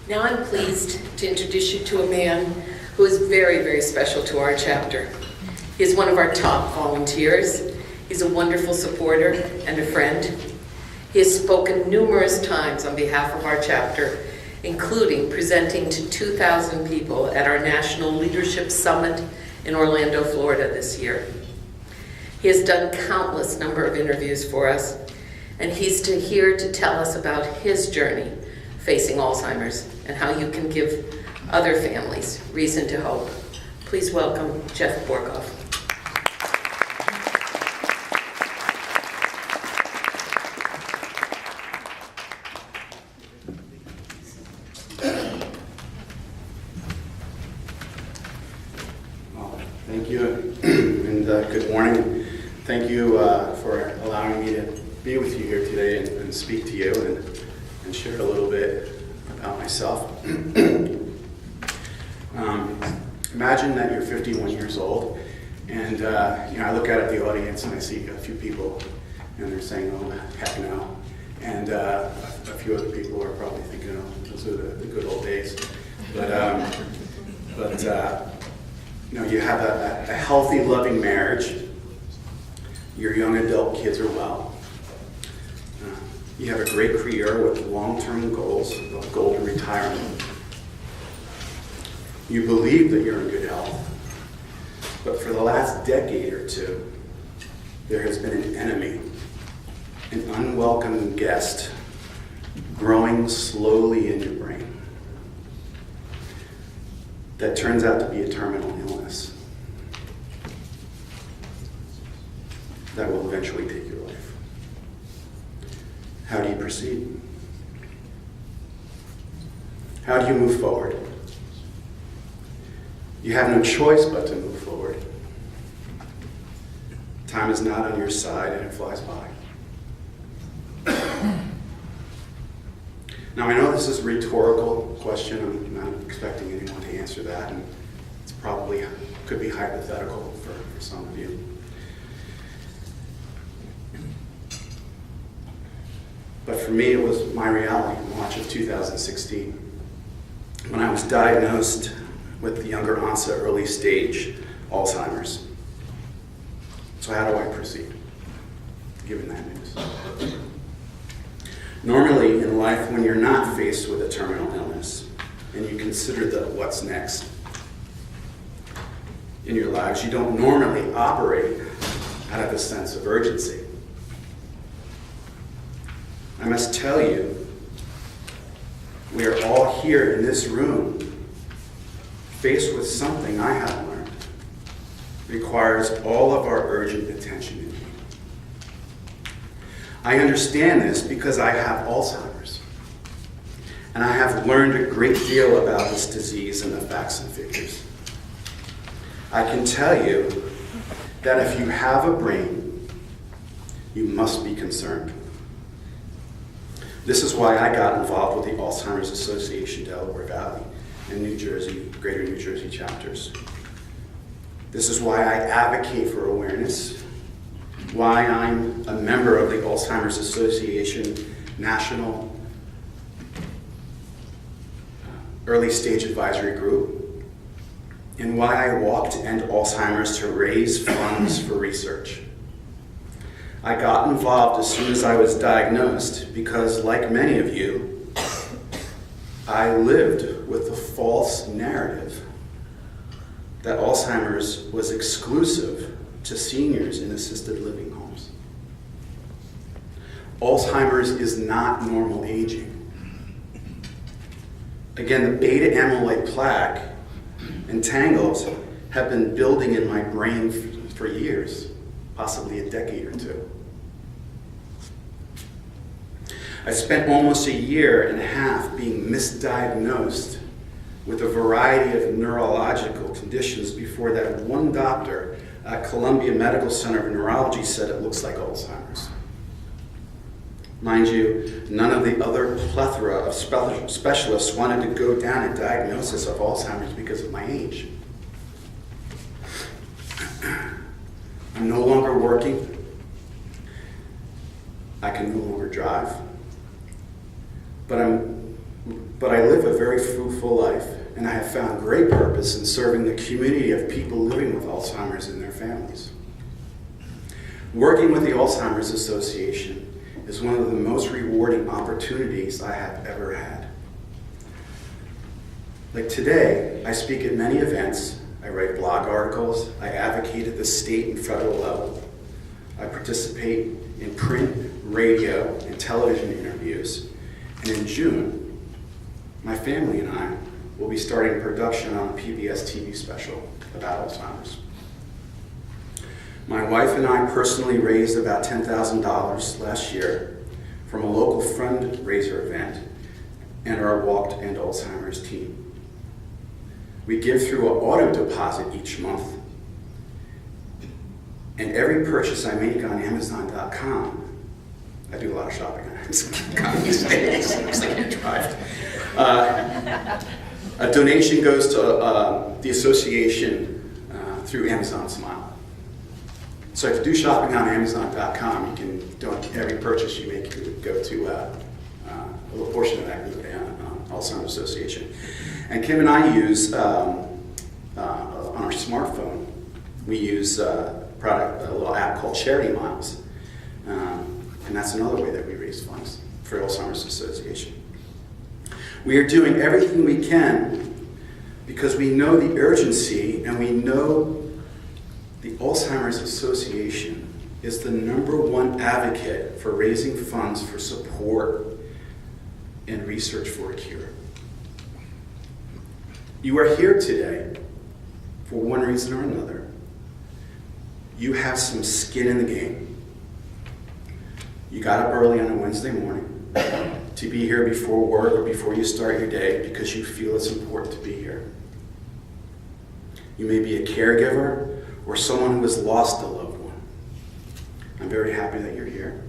Now I'm pleased to introduce you to a man who is very, very special to our chapter. He is one of our top volunteers. He's a wonderful supporter and a friend. He has spoken numerous times on behalf of our chapter, including presenting to 2,000 people at our National Leadership Summit in Orlando, Florida this year. He has done countless number of interviews for us, and he's here to tell us about his journey facing Alzheimer's and how you can give other families reason to hope. Please welcome Jeff Borkoff. Well, thank you, and good morning. Thank you for allowing me to be with you here today and speak to you and share a little bit about myself. Imagine that you're 51 years old, and I look out at the audience and I see a few people, and they're saying, "Oh, heck no," and a few other people are probably thinking, "Oh, those are the good old days." But you have a healthy, loving marriage. Your young adult kids are well. You have a great career with long-term goals, a goal to retirement. You believe that you're in good health, but for the last decade or two, there has been an enemy, an unwelcome guest, growing slowly in your brain that turns out to be a terminal illness that will eventually take your life. How do you proceed? How do you move forward? You have no choice but to move forward. Time is not on your side and it flies by. Now I know this is a rhetorical question. I'm not expecting anyone to answer that, and it's probably could be hypothetical for some of you. But for me, it was my reality in March of 2016, when I was diagnosed with the younger onset early stage Alzheimer's. So how do I proceed, given that news? Normally in life, when you're not faced with a terminal illness, and you consider the what's next in your lives, you don't normally operate out of a sense of urgency. I must tell you, we are all here in this room faced with something I have learned requires all of our urgent attention and need. I understand this because I have Alzheimer's, and I have learned a great deal about this disease and the facts and figures. I can tell you that if you have a brain, you must be concerned. This is why I got involved with the Alzheimer's Association Delaware Valley and New Jersey, Greater New Jersey chapters. This is why I advocate for awareness, why I'm a member of the Alzheimer's Association National Early Stage Advisory Group, and why I walk to end Alzheimer's to raise funds for research. I got involved as soon as I was diagnosed because, like many of you, I lived with the false narrative that Alzheimer's was exclusive to seniors in assisted living homes. Alzheimer's is not normal aging. Again, the beta amyloid plaque and tangles have been building in my brain for years, possibly a decade or two. I spent almost a year and a half being misdiagnosed with a variety of neurological conditions before that one doctor at Columbia Medical Center of Neurology said it looks like Alzheimer's. Mind you, none of the other plethora of specialists wanted to go down a diagnosis of Alzheimer's because of my age. I'm no longer working. I can no longer drive. But I'm but I live a very fruitful life, and I have found great purpose in serving the community of people living with Alzheimer's and their families. Working with the Alzheimer's Association is one of the most rewarding opportunities I have ever had. Like today, I speak at many events, I write blog articles, I advocate at the state and federal level, I participate in print, radio, and television interviews, and in June, my family and I will be starting production on a PBS TV special about Alzheimer's. My wife and I personally raised about $10,000 last year from a local fundraiser event and our Walk to End Alzheimer's team. We give through an auto deposit each month, and every purchase I make on Amazon.com, I do a lot of shopping on Amazon.com these days, it's like I drive. A donation goes to the association through Amazon Smile. So if you do shopping on Amazon.com, you can donate every purchase you make go to a little portion of that goes to the Alzheimer's Association. And Kim and I use on our smartphone, we use a little app called Charity Miles, and that's another way that we raise funds for Alzheimer's Association. We are doing everything we can because we know the urgency, and we know the Alzheimer's Association is the #1 advocate for raising funds for support and research for a cure. You are here today for one reason or another. You have some skin in the game. You got up early on a Wednesday morning to be here before work or before you start your day because you feel it's important to be here. You may be a caregiver or someone who has lost a loved one. I'm very happy that you're here.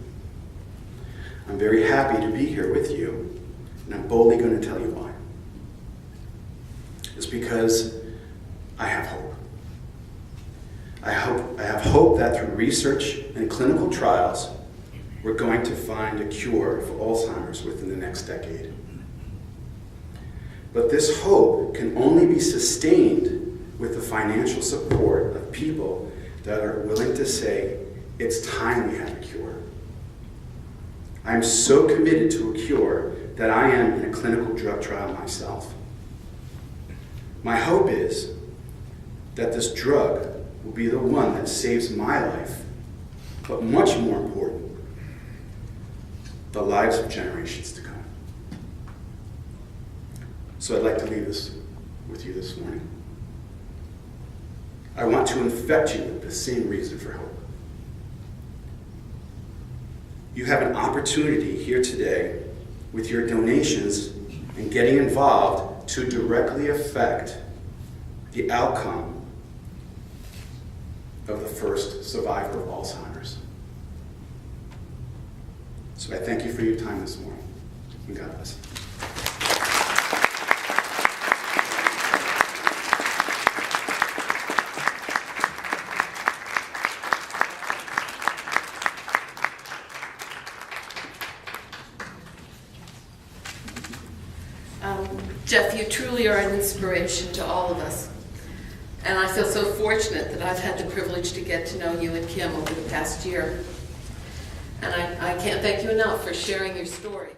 I'm very happy to be here with you, and I'm boldly going to tell you why. It's because I have hope. I have hope that through research and clinical trials, we're going to find a cure for Alzheimer's within the next decade. But this hope can only be sustained with the financial support of people that are willing to say, it's time we have a cure. I'm so committed to a cure that I am in a clinical drug trial myself. My hope is that this drug will be the one that saves my life, but much more important, the lives of generations to come. So I'd like to leave this with you this morning. I want to infect you with the same reason for hope. You have an opportunity here today with your donations and getting involved to directly affect the outcome of the first survivor of Alzheimer's. So I thank you for your time this morning, and God bless. Jeff, you truly are an inspiration to all of us. And I feel so fortunate that I've had the privilege to get to know you and Kim over the past year. And I can't thank you enough for sharing your story.